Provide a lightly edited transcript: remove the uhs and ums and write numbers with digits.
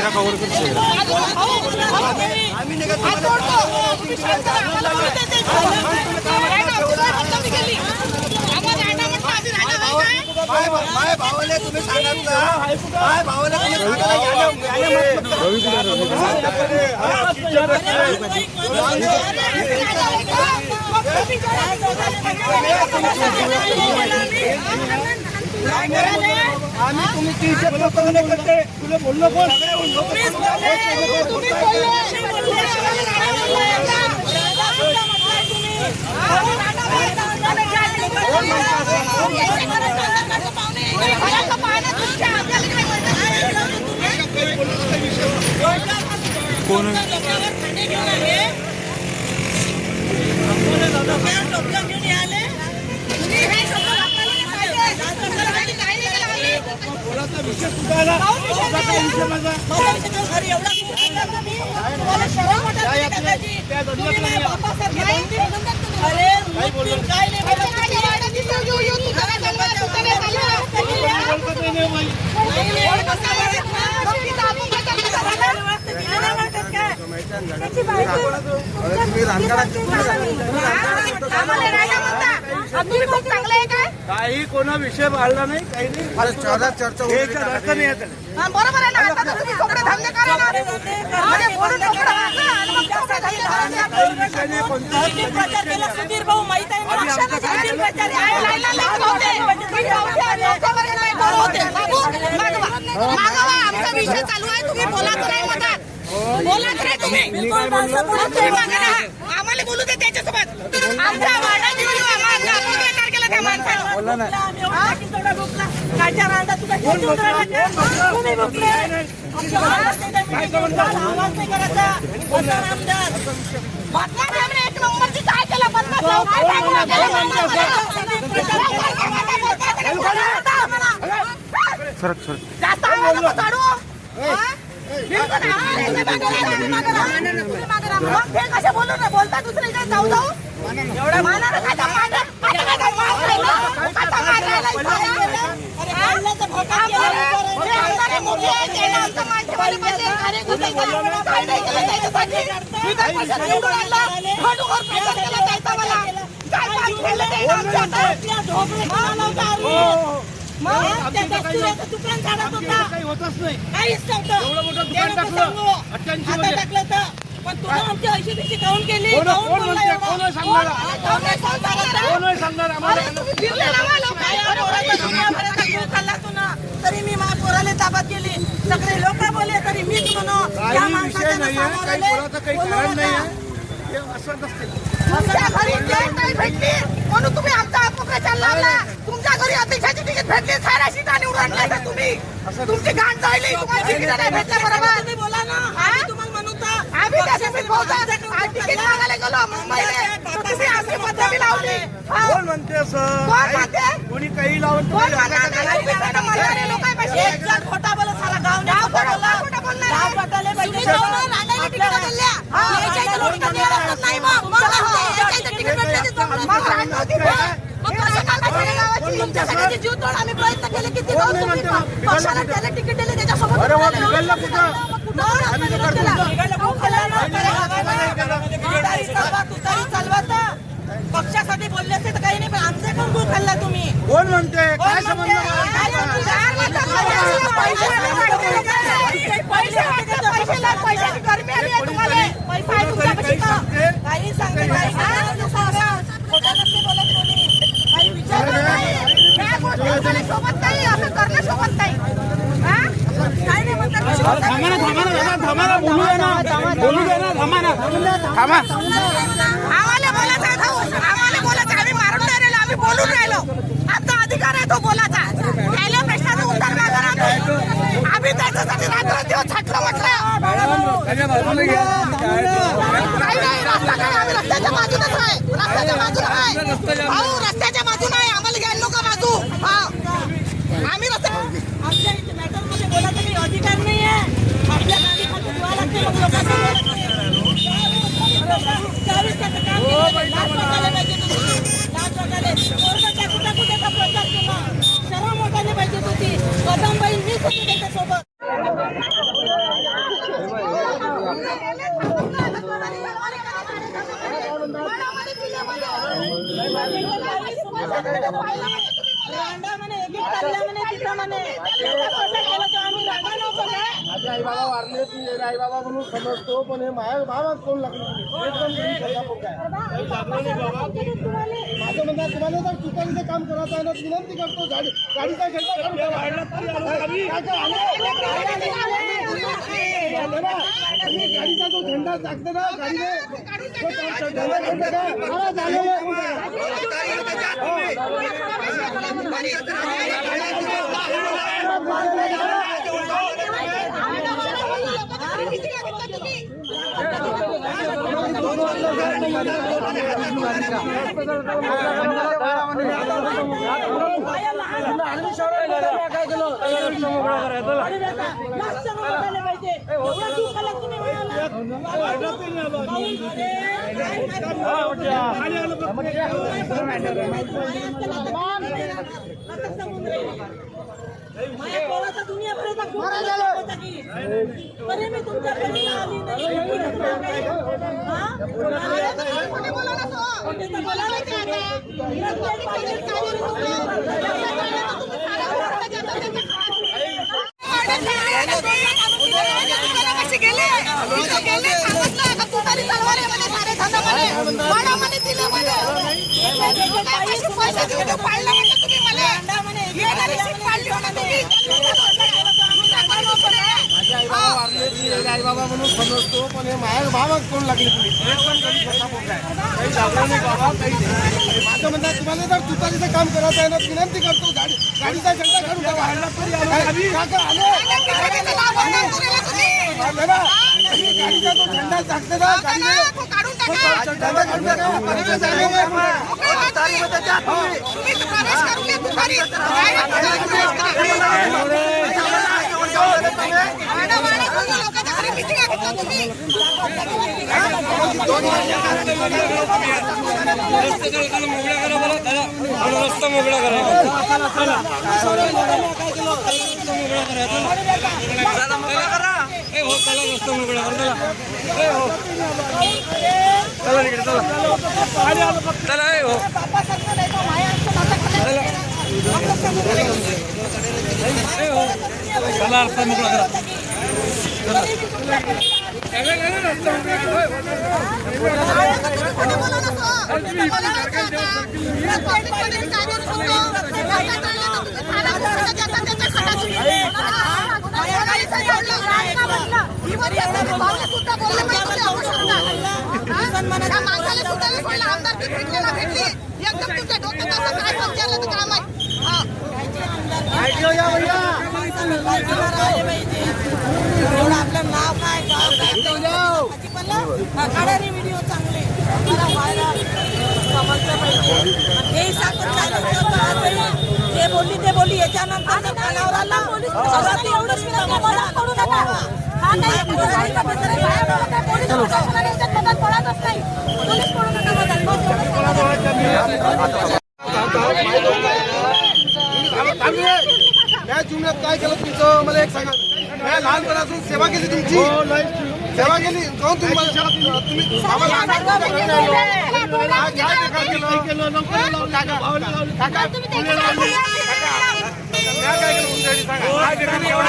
चेहरा कव्हर करतो. भावाले तुम्ही सांगा भावाला आम्ही तुम्ही टीचर करते तुला बोललो कोण कोण विषय कुठाला काही कोणा विषय बाळला नाही काही नाही चर्चा बरोबर आहे ना. आता तुम्ही कपडे धंदे करा ना. सुधीर भाऊ माहित आहे आमचा विषय चालू आहे. तुम्ही बोलाच नाही मधात बोलाच नाही तुम्ही आम्हाला बोलू दे त्याच्यासोबत आमचा वाडा केला त्या माणसानं एक नंबरची काय केलं जास्त कशा बोलू ना बोलता दुसरी काही जाऊ जाऊ एवढं दुकान झाडत होता काहीच नव्हतं. पण तुला आमची ऐशी दिशी काऊन केली खाल्ला तू ना तरी मी माझ्या पोराला ताब्यात गेली. सगळे लोक बोलले तरी मीच म्हणू तुमच्या घरी नाही भेटली म्हणून तुम्ही आमचा अपप्रचार लावला. तुमच्या घरी अध्यक्षाची तिकीट भेटली साऱ्या सीटा निवडून आणल्या तुम्ही. तुमची गाठ जायली तुम्हाला तिकीट नाही भेटलं बरोबर तुम्ही बोला ना. तुम्हाला म्हणून आम्ही तिकीट मागायला गेलो मुंबईला तुम्ही आमची पद्धती लावली. कोण म्हणते असं कोणी काही लावून खोटा बोला साला गाव खोटा जीव तोड आम्ही प्रयत्न केले किती पक्षाला त्याला तिकीट दिले त्याच्यासोबत पक्षासाठी बोलले असते तर काही नाही पण आमचा कोण गुळ खाल्ला तुम्ही कोण म्हणते काय संबंध पैशाची गरमी आली आहे तुम्हाला पैसा आहे तुमच्यापाशी काही सांगते काही विचार नाही सोबत काही असं करणं सोबत नाही काय नाही म्हणतात आम्हाला बोलायचं आम्ही मारून नाही राहिलो आम्ही बोलून राहिलो. आमचा अधिकार आहे तो बोलायचा. पहिल्या प्रश्नाचं उत्तर मागणार आम्ही त्याच्यासाठी रात्रंदिवस छाटलं म्हटलं नाही रस्ता काय आम्ही रस्त्याच्या बाजूनच आहे. रस्त्याच्या बाजूला आहे भाऊ रस्त्याच्या बाजूला आहे. आम्हाला घ्यायला नको बाजू आम्ही रस्त्या आमच्या मॅटरमध्ये बोलायचा काही अधिकार नाही आहे. आपल्या गाडीमध्ये धुवा लागते मग लोकांना सर्व मोठाले पाहिजे होती कदमबाई मीच होती त्याच्यासोबत. रांडा म्हणे एक चालल्या म्हणे तिथं म्हणे आम्ही रांडा नव्हतो का? माझे आई बाबा वारले, तू आई बाबा म्हणून समजतो, पण हे माझ्या भावात कोण लागले माझं म्हणणं तुम्हाला जर चुकांचं काम करायचं आहे ना, विनंती करतो गाडीचा झेंडा काढून ठेवा. तुम्ही गाडीचा जो झेंडा टाकते ना गाडीने तो झेंडा काढून टाका. हा, झालेलं आहे. अरे मी तुमच्या घरी आली आई बाबा म्हणून समजतो, पण हे माझ्या भावात कोण लागले तुम्ही माझं म्हणणं तुम्हाला जर तुतारीचं काम करायचं आहे ना, विनंती करतो गाडीचा झेंडा काढून टाका. गाडीचा जो झेंडा टाकते ना गाडीने झेंडा काढून रस्ता मोकळा करा. रस्ता मोकळा करा. चला इकडे चला. चला हो चला रस्ता मोकळा करा. आपलं नाव काय काढारी व्हिडिओ चांगले मला व्हायला समजलं पाहिजे. हे सांगून ते बोलली याच्यानंतर कानावराला एवढंच पडू नका. हा नाही पोलीस प्रशासनाने याच्यात मदत पडतच नाही. पोलीस पडू नका या जीवनात काय केलं तुमचं मला एक सांगा. मी लहानपणापासून सेवा केली तुमची सेवा केली काहून तुम्ही काय केलं